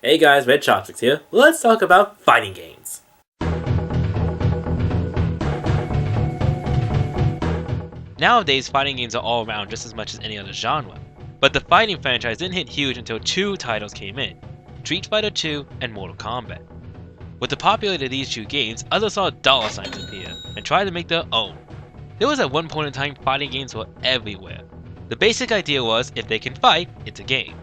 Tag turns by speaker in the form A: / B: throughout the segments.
A: Hey guys, rech0psticks here. Let's talk about fighting games.
B: Nowadays, fighting games are all around just as much as any other genre. But the fighting franchise didn't hit huge until two titles came in, Street Fighter II and Mortal Kombat. With the popularity of these two games, others saw dollar signs appear and tried to make their own. There was at one point in time fighting games were everywhere. The basic idea was, if they can fight, it's a game.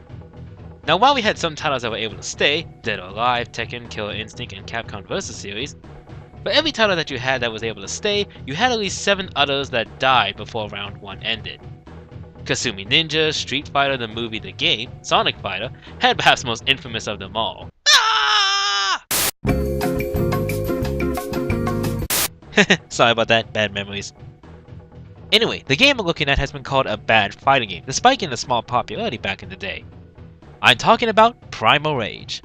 B: Now while we had some titles that were able to stay, Dead or Alive, Tekken, Killer Instinct, and Capcom vs series, for every title that you had that was able to stay, you had at least 7 others that died before round 1 ended. Kasumi Ninja, Street Fighter the movie the game, Sonic Fighter, had perhaps the most infamous of them all. Ah! Sorry about that, bad memories. Anyway, the game we're looking at has been called a bad fighting game, despite getting a small popularity back in the day. I'm talking about Primal Rage.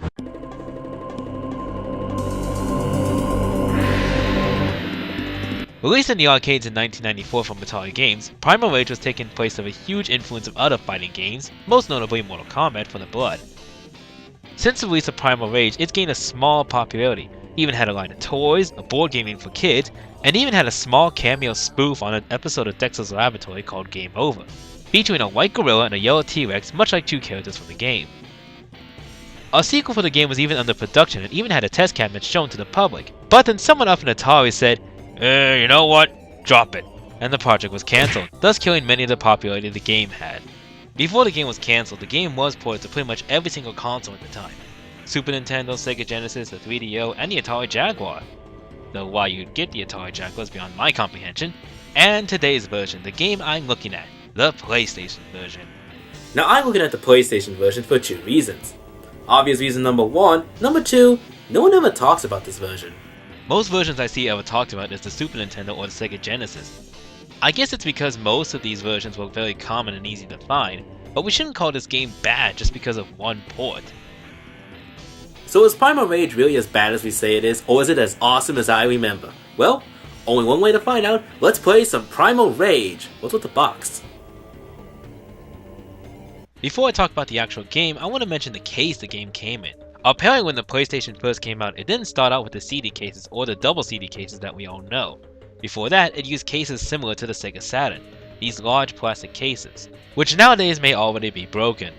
B: Released in the arcades in 1994 from Atari Games, Primal Rage was taking place of a huge influence of other fighting games, most notably Mortal Kombat for the Blood. Since the release of Primal Rage, it's gained a small popularity, even had a line of toys, a board game for kids, and even had a small cameo spoof on an episode of Dexter's Laboratory called Game Over, featuring a white gorilla and a yellow T-Rex, much like 2 characters from the game. A sequel for the game was even under production and even had a test cabinet shown to the public, but then someone up in Atari said, you know what? Drop it. And the project was cancelled, thus killing many of the popularity the game had. Before the game was cancelled, the game was ported to pretty much every single console at the time. Super Nintendo, Sega Genesis, the 3DO, and the Atari Jaguar. Though why you'd get the Atari Jaguar is beyond my comprehension. And today's version, the game I'm looking at, the PlayStation version.
A: Now I'm looking at the PlayStation version for 2 reasons. Obvious reason number 1. Number 2, no one ever talks about this version.
B: Most versions I see ever talked about is the Super Nintendo or the Sega Genesis. I guess it's because most of these versions were very common and easy to find, but we shouldn't call this game bad just because of one port.
A: So is Primal Rage really as bad as we say it is, or is it as awesome as I remember? Well, only one way to find out. Let's play some Primal Rage. What's with the box?
B: Before I talk about the actual game, I want to mention the case the game came in. Apparently when the PlayStation first came out, it didn't start out with the CD cases or the double CD cases that we all know. Before that, it used cases similar to the Sega Saturn, these large plastic cases, which nowadays may already be broken.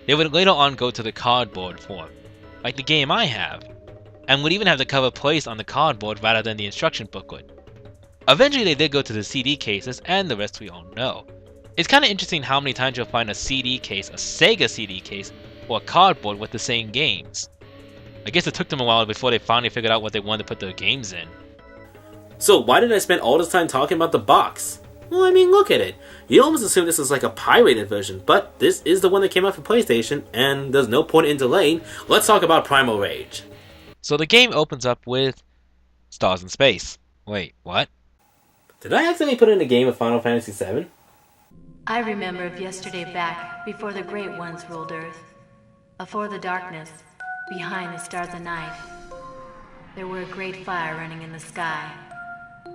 B: They would later on go to the cardboard form, like the game I have, and would even have the cover placed on the cardboard rather than the instruction booklet. Eventually they did go to the CD cases, and the rest we all know. It's kinda interesting how many times you'll find a CD case, a Sega CD case, or a cardboard with the same games. I guess it took them a while before they finally figured out what they wanted to put their games in.
A: So why did I spend all this time talking about the box? Well, I mean, look at it. You almost assume this is like a pirated version, but this is the one that came out for PlayStation, and there's no point in delaying. Let's talk about Primal Rage.
B: So the game opens up with stars in space. Wait, what?
A: Did I accidentally put in a game of Final Fantasy VII?
C: I remember of yesterday back, before the great ones ruled earth. Afore the darkness, behind the stars of night, there were a great fire running in the sky.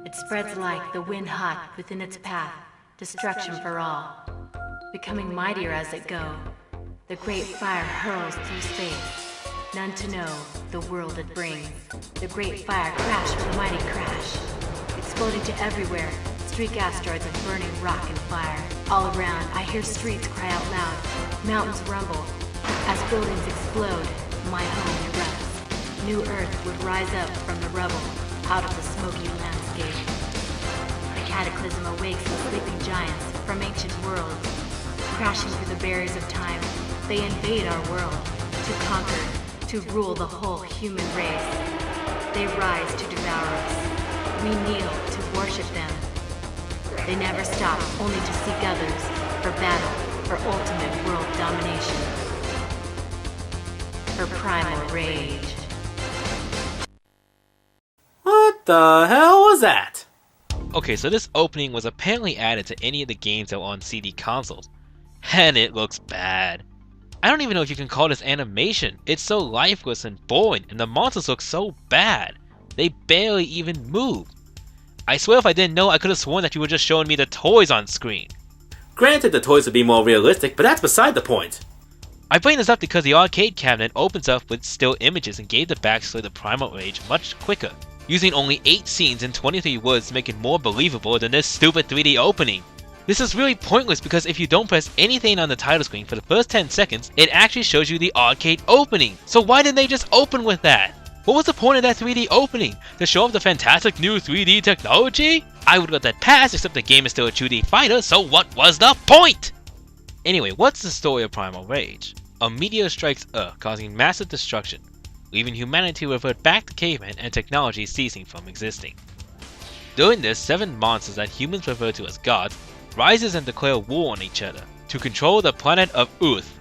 C: It spreads like the wind hot within its path, destruction for all. Becoming mightier as it go, the great fire hurls through space. None to know the world it brings. The great fire crashed with a mighty crash, exploding to everywhere. Streak asteroids of burning rock and fire. All around, I hear streets cry out loud, mountains rumble. As buildings explode, my home erupts. New Earth would rise up from the rubble, out of the smoky landscape. The cataclysm awakes the sleeping giants from ancient worlds. Crashing through the barriers of time, they invade our world, to conquer, to rule the whole human race. They rise to devour us. We kneel to worship them. They never stop, only to seek others, for battle, for ultimate world domination. For Primal Rage.
A: What the hell was that?
B: Okay, so this opening was apparently added to any of the games that were on CD consoles. And it looks bad. I don't even know if you can call this animation. It's so lifeless and boring, and the monsters look so bad. They barely even move. I swear if I didn't know, I could have sworn that you were just showing me the toys on screen.
A: Granted, the toys would be more realistic, but that's beside the point.
B: I bring this up because the arcade cabinet opens up with still images and gave the backstory to Primal Rage much quicker, using only 8 scenes and 23 words to make it more believable than this stupid 3D opening. This is really pointless because if you don't press anything on the title screen for the first 10 seconds, it actually shows you the arcade opening. So why didn't they just open with that? What was the point of that 3D opening? To show off the fantastic new 3D technology? I would let that pass, except the game is still a 2D fighter, so what was the point? Anyway, what's the story of Primal Rage? A meteor strikes Earth, causing massive destruction, leaving humanity revert back to cavemen and technology ceasing from existing. During this, 7 monsters that humans refer to as gods rises and declare war on each other to control the planet of Earth.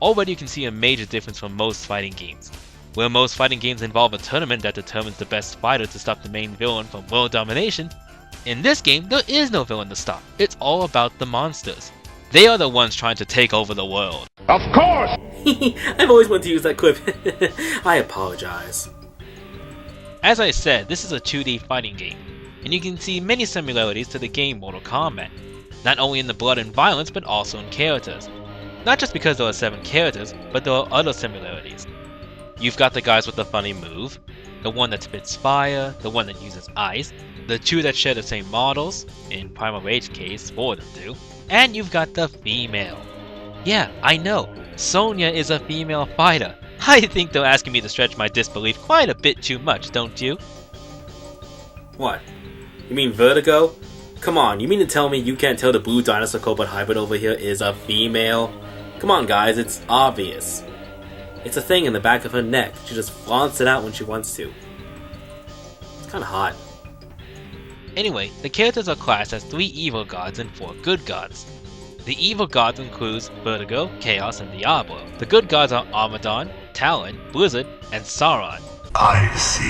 B: Already you can see a major difference from most fighting games. Where most fighting games involve a tournament that determines the best fighter to stop the main villain from world domination, in this game there is no villain to stop. It's all about the monsters. They are the ones trying to take over the world.
D: Of course!
A: I've always wanted to use that clip. I apologize.
B: As I said, this is a 2D fighting game, and you can see many similarities to the game Mortal Kombat, not only in the blood and violence but also in characters. Not just because there are 7 characters, but there are other similarities. You've got the guys with the funny move, the one that spits fire, the one that uses ice, the 2 that share the same models, in Primal Rage case 4 of them do, and you've got the female. Yeah, I know, Sonya is a female fighter. I think they're asking me to stretch my disbelief quite a bit too much, don't you?
A: What? You mean Vertigo? Come on, you mean to tell me you can't tell the blue dinosaur cobalt hybrid over here is a female? Come on guys, it's obvious. It's a thing in the back of her neck. She just flaunts it out when she wants to. It's kinda hot.
B: Anyway, the characters are classed as 3 evil gods and 4 good gods. The evil gods includes Vertigo, Chaos, and Diablo. The good gods are Armadon, Talon, Blizzard, and Sauron.
D: I see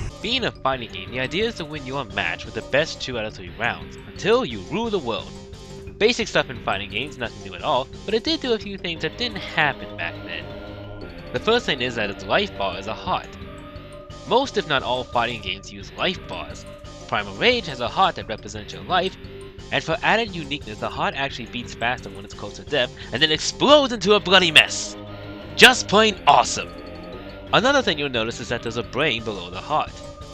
D: you.
B: Being a fighting game, the idea is to win your match with the best 2 out of 3 rounds, until you rule the world. Basic stuff in fighting games, nothing new at all, but it did do a few things that didn't happen back then. The first thing is that its life bar is a heart. Most if not all fighting games use life bars. Primal Rage has a heart that represents your life, and for added uniqueness, the heart actually beats faster when it's close to death, and then explodes into a bloody mess! Just plain awesome! Another thing you'll notice is that there's a brain below the heart.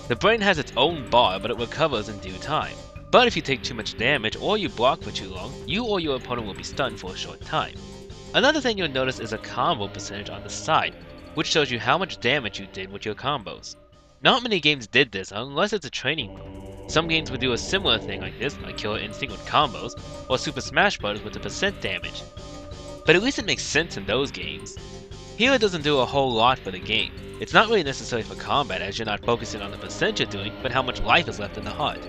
B: The brain has its own bar, but it recovers in due time. But if you take too much damage or you block for too long, you or your opponent will be stunned for a short time. Another thing you'll notice is a combo percentage on the side, which shows you how much damage you did with your combos. Not many games did this unless it's a training mode. Some games would do a similar thing like this, like Killer Instinct with combos, or Super Smash Bros. With the percent damage. But at least it makes sense in those games. Here it doesn't do a whole lot for the game. It's not really necessary for combat as you're not focusing on the percent you're doing, but how much life is left in the heart.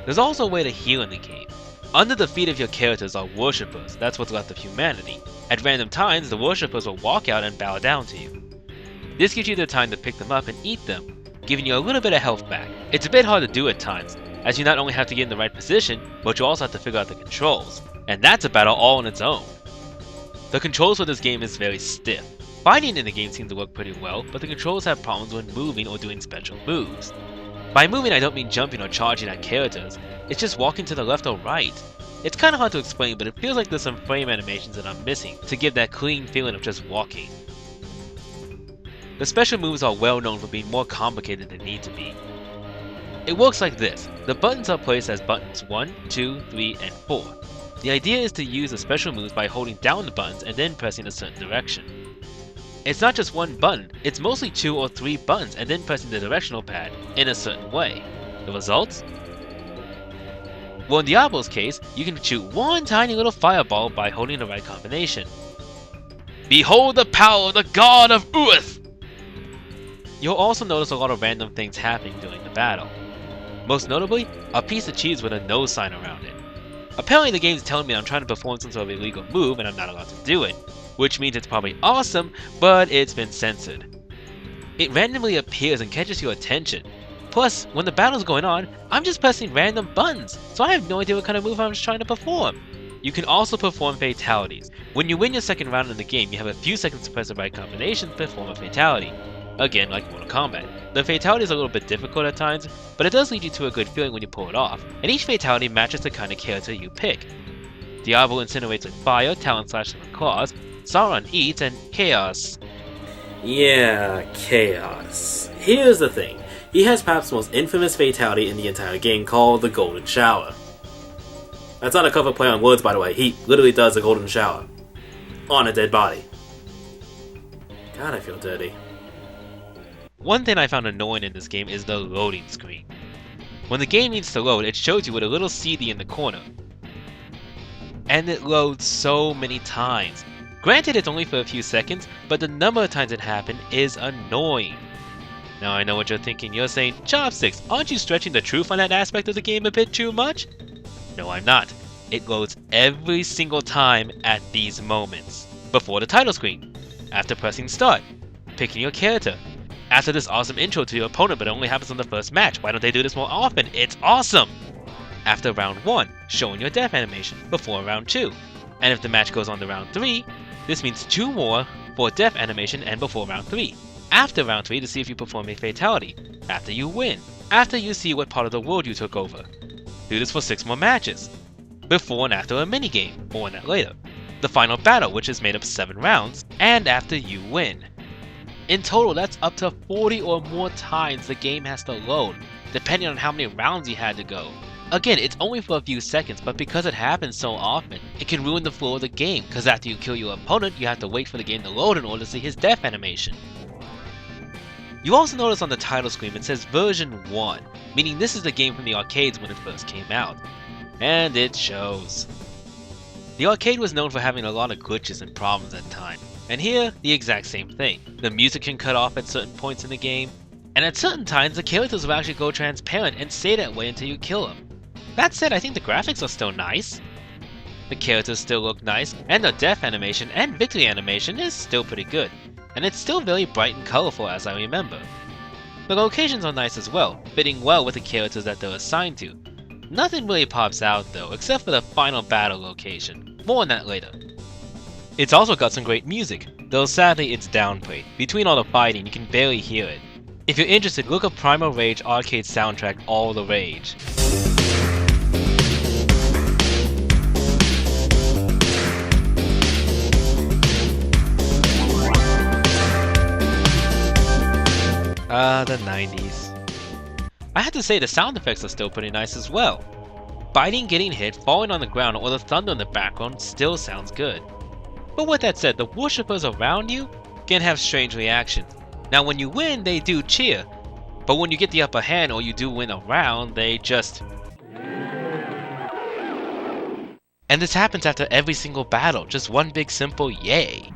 B: There's also a way to heal in the game. Under the feet of your characters are worshippers, that's what's left of humanity. At random times, the worshippers will walk out and bow down to you. This gives you the time to pick them up and eat them, giving you a little bit of health back. It's a bit hard to do at times, as you not only have to get in the right position, but you also have to figure out the controls. And that's a battle all on its own. The controls for this game is very stiff. Fighting in the game seems to work pretty well, but the controls have problems when moving or doing special moves. By moving I don't mean jumping or charging at characters, it's just walking to the left or right. It's kinda hard to explain, but it feels like there's some frame animations that I'm missing to give that clean feeling of just walking. The special moves are well known for being more complicated than need to be. It works like this. The buttons are placed as buttons 1, 2, 3, and 4. The idea is to use the special moves by holding down the buttons and then pressing a certain direction. It's not just one button, it's mostly 2 or 3 buttons and then pressing the directional pad in a certain way. The results? Well, in Diablo's case, you can shoot one tiny little fireball by holding the right combination. Behold the power of the God of Earth! You'll also notice a lot of random things happening during the battle. Most notably, a piece of cheese with a no sign around it. Apparently the game's telling me I'm trying to perform some sort of illegal move and I'm not allowed to do it, which means it's probably awesome, but it's been censored. It randomly appears and catches your attention. Plus, when the battle's going on, I'm just pressing random buttons, so I have no idea what kind of move I'm trying to perform. You can also perform fatalities. When you win your second round in the game, you have a few seconds to press the right combination to perform a fatality. Again, like Mortal Kombat. The fatality is a little bit difficult at times, but it does lead you to a good feeling when you pull it off, and each fatality matches the kind of character you pick. Diablo incinerates with fire, Talon slashes with claws, Sauron eats, and Chaos.
A: Yeah, Chaos. Here's the thing. He has perhaps the most infamous fatality in the entire game called the Golden Shower. That's not a cover play on words, by the way. He literally does a Golden Shower. On a dead body. God, I feel dirty.
B: One thing I found annoying in this game is the loading screen. When the game needs to load, it shows you with a little CD in the corner. And it loads so many times. Granted, it's only for a few seconds, but the number of times it happened is annoying. Now I know what you're thinking. You're saying, Chopsticks, aren't you stretching the truth on that aspect of the game a bit too much? No, I'm not. It loads every single time at these moments. Before the title screen, after pressing start, picking your character, after this awesome intro to your opponent but it only happens on the first match. Why don't they do this more often? It's awesome! After round 1, showing your death animation before round 2. And if the match goes on to round 3, this means 2 more for death animation and before round 3. After round 3 to see if you perform a fatality. After you win. After you see what part of the world you took over. Do this for 6 more matches. Before and after a minigame. More on that later. The final battle, which is made up of 7 rounds. And after you win. In total, that's up to 40 or more times the game has to load, depending on how many rounds you had to go. Again, it's only for a few seconds, but because it happens so often, it can ruin the flow of the game, because after you kill your opponent, you have to wait for the game to load in order to see his death animation. You also notice on the title screen it says version 1, meaning this is the game from the arcades when it first came out. And it shows. The arcade was known for having a lot of glitches and problems at times, and here, the exact same thing. The music can cut off at certain points in the game, and at certain times the characters will actually go transparent and stay that way until you kill them. That said, I think the graphics are still nice. The characters still look nice, and the death animation and victory animation is still pretty good, and it's still very bright and colorful as I remember. The locations are nice as well, fitting well with the characters that they're assigned to. Nothing really pops out though, except for the final battle location. More on that later. It's also got some great music, though sadly it's downplayed. Between all the fighting, you can barely hear it. If you're interested, look up Primal Rage arcade soundtrack All the Rage. The 90s. I have to say the sound effects are still pretty nice as well. Biting, getting hit, falling on the ground, or the thunder in the background still sounds good. But with that said, the worshippers around you can have strange reactions. Now when you win, they do cheer. But when you get the upper hand or you do win a round, they just... And this happens after every single battle, just one big simple yay.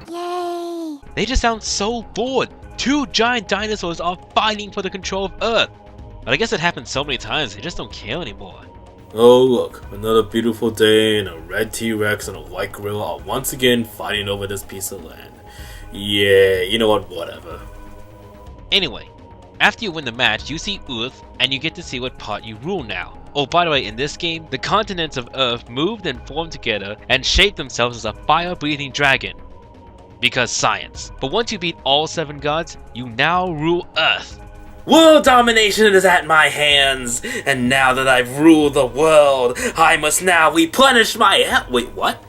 E: Yay!
B: They just sound so bored. 2 giant dinosaurs are fighting for the control of Earth. But I guess it happens so many times, they just don't care anymore.
A: Oh look, another beautiful day and a red T-Rex and a white gorilla are once again fighting over this piece of land. Yeah, you know what, whatever.
B: Anyway, after you win the match, you see Earth, and you get to see what part you rule now. Oh, by the way, in this game, the continents of Earth moved and formed together and shaped themselves as a fire-breathing dragon. Because science. But once you beat all 7 gods, you now rule Earth.
A: World domination is at my hands, and now that I've ruled the world, I must now replenish my Wait, what?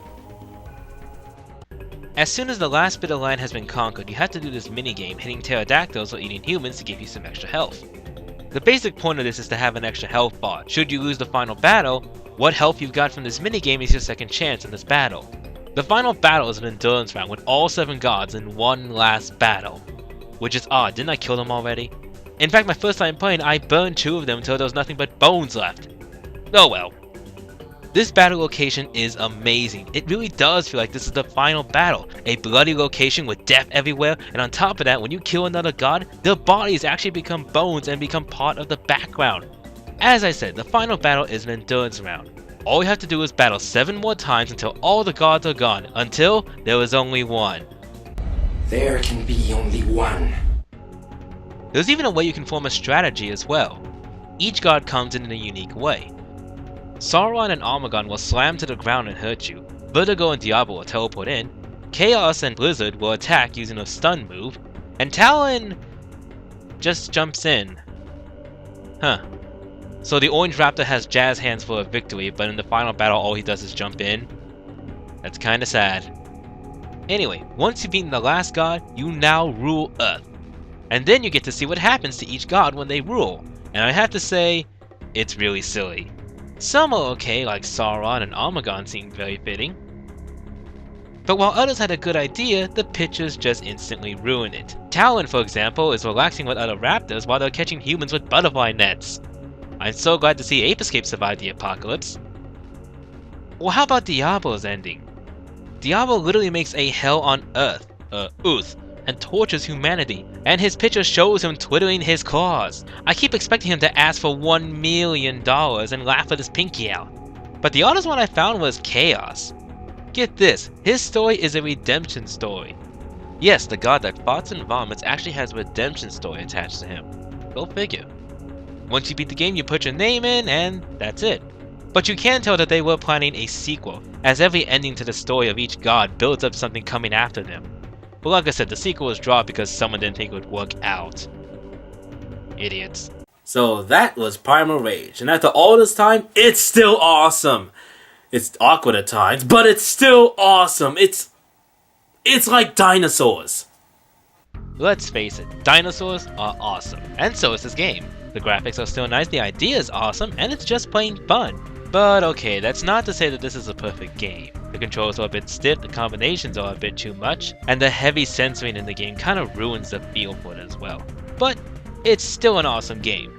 B: As soon as the last bit of land has been conquered, you have to do this minigame hitting pterodactyls or eating humans to give you some extra health. The basic point of this is to have an extra health bar. Should you lose the final battle, what health you've got from this minigame is your second chance in this battle. The final battle is an endurance round with all 7 gods in one last battle. Which is odd, didn't I kill them already? In fact, my first time playing, I burned 2 of them until there was nothing but bones left. Oh well. This battle location is amazing. It really does feel like this is the final battle. A bloody location with death everywhere, and on top of that, when you kill another god, their bodies actually become bones and become part of the background. As I said, the final battle is an endurance round. All you have to do is battle 7 more times until all the gods are gone, until there is only one.
F: There can be only one.
B: There's even a way you can form a strategy as well. Each god comes in a unique way. Sauron and Armagon will slam to the ground and hurt you, Vertigo and Diablo will teleport in, Chaos and Blizzard will attack using a stun move, and Talon just jumps in. Huh. So the orange raptor has jazz hands for a victory, but in the final battle all he does is jump in. That's kinda sad. Anyway, once you've beaten the last god, you now rule Earth. And then you get to see what happens to each god when they rule. And I have to say, it's really silly. Some are okay, like Sauron and Armagon seem very fitting. But while others had a good idea, the pictures just instantly ruin it. Talon, for example, is relaxing with other raptors while they're catching humans with butterfly nets. I'm so glad to see Ape survive the apocalypse. Well, how about Diablo's ending? Diablo literally makes a hell on Earth, and tortures humanity, and his picture shows him twiddling his claws. I keep expecting him to ask for $1 million and laugh with his pinky out. But the oddest one I found was Chaos. Get this, his story is a redemption story. Yes, the god that farts and vomits actually has a redemption story attached to him. Go figure. Once you beat the game, you put your name in, and that's it. But you can tell that they were planning a sequel, as every ending to the story of each god builds up something coming after them. But like I said, the sequel was dropped because someone didn't think it would work out. Idiots.
A: So that was Primal Rage, and after all this time, it's still awesome. It's awkward at times, but it's still awesome. It's like dinosaurs.
B: Let's face it, dinosaurs are awesome, and so is this game. The graphics are still nice, the idea is awesome, and it's just plain fun. But okay, that's not to say that this is a perfect game. The controls are a bit stiff, the combinations are a bit too much, and the heavy censoring in the game kind of ruins the feel for it as well. But it's still an awesome game.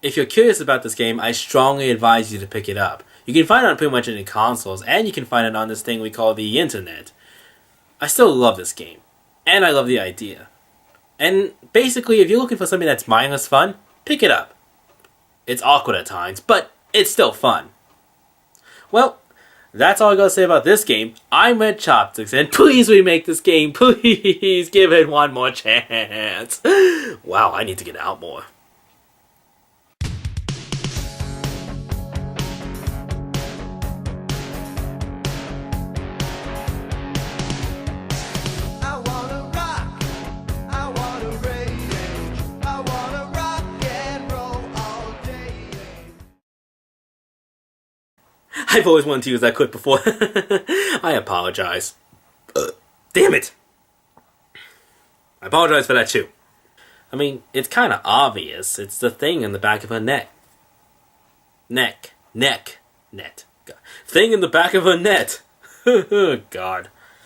A: If you're curious about this game, I strongly advise you to pick it up. You can find it on pretty much any consoles, and you can find it on this thing we call the internet. I still love this game, and I love the idea. And basically, if you're looking for something that's mindless fun, pick it up. It's awkward at times, but it's still fun. Well, that's all I gotta say about this game. I'm rech0psticks, and please remake this game. Please give it one more chance. Wow, I need to get out more. I've always wanted to use that clip before. I apologize. Damn it! I apologize for that too. I mean, it's kind of obvious. It's the thing in the back of her neck. Net. Thing in the back of her net. God.